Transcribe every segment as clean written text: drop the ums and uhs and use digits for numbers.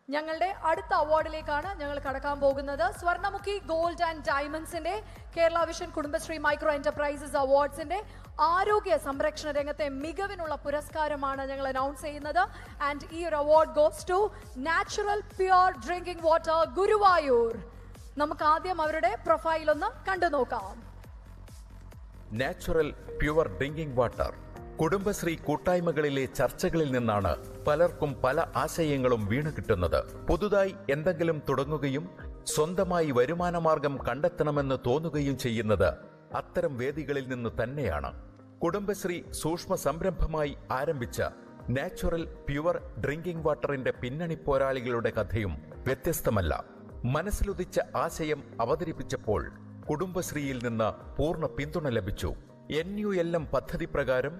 ഞങ്ങളുടെ അടുത്ത അവാർഡിലേക്കാണ് ഞങ്ങൾ കടക്കാൻ പോകുന്നത്. സ്വർണ്ണമുഖി ഗോൾഡ് ആൻഡ് ഡയമണ്ട്സിന്റെ Kerala Vision Kudumbashree micro enterprises അവാർഡ്സിന്റെ ആരോഗ്യ സംരക്ഷണ രംഗത്തെ മികവിനുള്ള പുരസ്കാരമാണ് ഞങ്ങൾ അനൗൺസ് ചെയ്യുന്നത്. ആൻഡ് ഈ ഒരു award goes to natural pure drinking water Guruvayur. നമുക്ക് ആദ്യം അവരുടെ പ്രൊഫൈൽ ഒന്ന് കണ്ടു നോക്കാം. Natural pure drinking water Kudumbashree കൂട്ടായ്മകളിലെ ചർച്ചകളിൽ നിന്നാണ് പലർക്കും പല ആശയങ്ങളും വീണ് കിട്ടുന്നത്. പുതുതായി എന്തെങ്കിലും തുടങ്ങുകയും സ്വന്തമായി വരുമാനമാർഗം കണ്ടെത്തണമെന്ന് തോന്നുകയും ചെയ്യുന്നത് അത്തരം വേദികളിൽ നിന്ന് തന്നെയാണ്. കുടുംബശ്രീ സൂക്ഷ്മ സംരംഭമായി ആരംഭിച്ച നാച്ചുറൽ പ്യുവർ ഡ്രിങ്കിംഗ് വാട്ടറിന്റെ പിന്നണി പോരാളികളുടെ കഥയും വ്യത്യസ്തമല്ല. മനസ്സിലുദിച്ച ആശയം അവതരിപ്പിച്ചപ്പോൾ കുടുംബശ്രീയിൽ നിന്ന് പൂർണ്ണ പിന്തുണ ലഭിച്ചു. NULM പദ്ധതി പ്രകാരം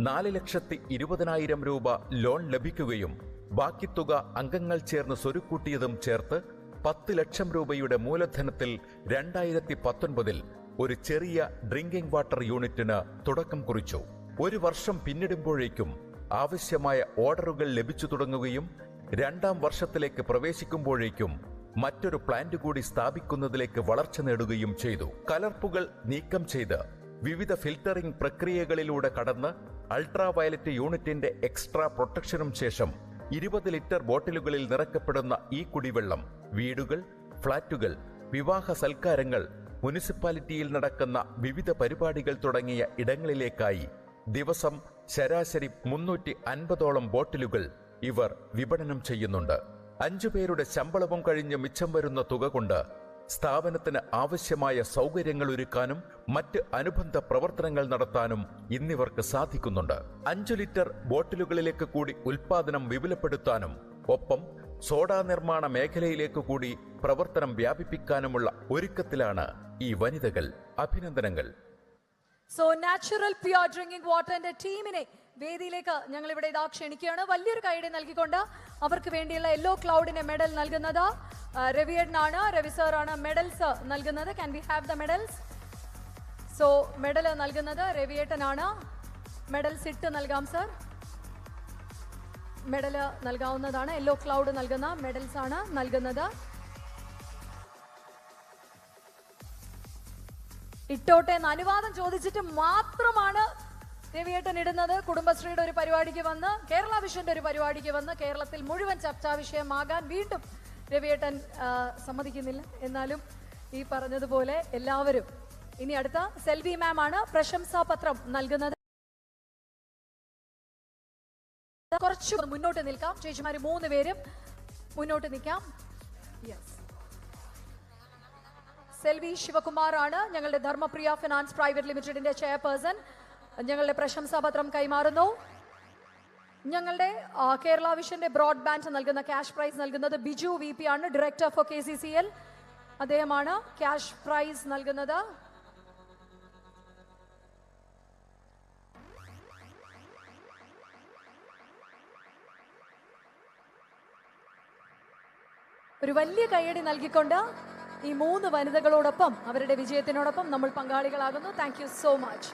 4,20,000 രൂപ ലോൺ ലഭിക്കുകയും ബാക്കി തുക അംഗങ്ങൾ ചേർന്ന് സ്വരുക്കൂട്ടിയതും ചേർത്ത് 10 ലക്ഷം രൂപയുടെ മൂലധനത്തിൽ 2019 ഒരു ചെറിയ ഡ്രിങ്കിംഗ് വാട്ടർ യൂണിറ്റിന് തുടക്കം കുറിച്ചു. ഒരു വർഷം പിന്നിടുമ്പോഴേക്കും ആവശ്യമായ ഓർഡറുകൾ ലഭിച്ചു തുടങ്ങുകയും 2ാം വർഷത്തിലേക്ക് പ്രവേശിക്കുമ്പോഴേക്കും മറ്റൊരു പ്ലാന്റ് കൂടി സ്ഥാപിക്കുന്നതിലേക്ക് വളർച്ച നേടുകയും ചെയ്തു. കലർപ്പുകൾ നീക്കം ചെയ്ത് വിവിധ ഫിൽറ്ററിംഗ് പ്രക്രിയകളിലൂടെ കടന്ന് അൾട്രാ വയലറ്റ് യൂണിറ്റിന്റെ എക്സ്ട്രാ പ്രൊട്ടക്ഷനും ശേഷം 20 ലിറ്റർ ബോട്ടിലുകളിൽ നിറക്കപ്പെടുന്ന ഈ കുടിവെള്ളം വീടുകൾ, ഫ്ളാറ്റുകൾ, വിവാഹ സൽക്കാരങ്ങൾ, മുനിസിപ്പാലിറ്റിയിൽ നടക്കുന്ന വിവിധ പരിപാടികൾ തുടങ്ങിയ ഇടങ്ങളിലേക്കായി ദിവസം ശരാശരി 350ഓളം ബോട്ടിലുകൾ ഇവർ വിപണനം ചെയ്യുന്നുണ്ട്. 5 പേരുടെ ശമ്പളവും കഴിഞ്ഞ് മിച്ചം വരുന്ന തുക കൊണ്ട് സ്ഥാപനത്തിന് ആവശ്യമായ സൗകര്യങ്ങൾ ഒരുക്കാനും മറ്റ് അനുബന്ധ പ്രവർത്തനങ്ങൾ നടത്താനും ഇന്നിവർക്ക് സാധിക്കുന്നുണ്ട്. 5 ലിറ്റർ ബോട്ടിലുകളിലേക്ക് കൂടി ഉൽപാദനം വിപുലപ്പെടുത്താനും ഒപ്പം സോഡാ നിർമ്മാണ മേഖലയിലേക്ക് കൂടി പ്രവർത്തനം വ്യാപിപ്പിക്കാനുമുള്ള ഒരുക്കത്തിലാണ് ഈ വനിതകൾ. അഭിനന്ദനങ്ങൾ. സോ നാച്ചുറൽ പ്യുവർ ഡ്രിങ്കിംഗ് വാട്ടറിന്റെ ടീമിനെ വേദിയിലേക്ക് ഞങ്ങൾ ഇവിടെ ഇതാ ക്ഷണിക്കുകയാണ്. വലിയൊരു കൈയടി നൽകിക്കൊണ്ട് അവർക്ക് വേണ്ടിയുള്ള യെല്ലോ ക്ലൗഡിന്റെ മെഡൽ നൽകുന്നത് രവിയേട്ടനാണ്. രവി സാറാണ് മെഡൽസ് നൽകുന്നത്. Can we have the medals? So medal നൽകുന്നത് രവിയേട്ടനാണ്. മെഡൽസ് ഇട്ട് നൽകാം സർ. മെഡൽ നൽകാവുന്നതാണ്. യെല്ലോ ക്ലൗഡ് നൽകുന്ന മെഡൽസ് ആണ് നൽകുന്നത്. ഇട്ടോട്ടെ എന്ന് അനുവാദം ചോദിച്ചിട്ട് മാത്രമാണ് രവിയേട്ടൻ ഇടുന്നത്. കുടുംബശ്രീയുടെ ഒരു പരിപാടിക്ക് വന്ന്, കേരള വിഷന്റെ ഒരു പരിപാടിക്ക് വന്ന് കേരളത്തിൽ മുഴുവൻ ചർച്ചാ വിഷയമാകാൻ വീണ്ടും രവിയേട്ടൻ സമ്മതിക്കുന്നില്ല. എന്നാലും ഈ പറഞ്ഞതുപോലെ എല്ലാവരും. ഇനി അടുത്ത സെൽവി മാം ആണ് പ്രശംസാപത്രം നൽകുന്നത്. കുറച്ച് മുന്നോട്ട് നിൽക്കാം. ചേച്ചിമാര് 3 പേരും മുന്നോട്ട് നിൽക്കാം. യെസ്, സെൽവി ശിവകുമാർ ആണ് ഞങ്ങളുടെ ധർമ്മപ്രിയ ഫിനാൻസ് പ്രൈവറ്റ് ലിമിറ്റഡിന്റെ ചെയർപേഴ്സൺ. ഞങ്ങളുടെ പ്രശംസാപത്രം കൈമാറുന്നു. ഞങ്ങളുടെ കേരള വിഷന്റെ ബ്രോഡ്ബാൻഡ് നൽകുന്ന ക്യാഷ് പ്രൈസ് നൽകുന്നത് ബിജു VP ആണ്, ഡയറക്ടർ ഫോർ KCCL. അദ്ദേഹമാണ് ക്യാഷ് പ്രൈസ് നൽകുന്നത്. ഒരു വലിയ കൈയടി നൽകിക്കൊണ്ട് ഈ 3 വനിതകളോടൊപ്പം അവരുടെ വിജയത്തിനോടൊപ്പം നമ്മൾ പങ്കാളികളാകുന്നു. Thank you so much.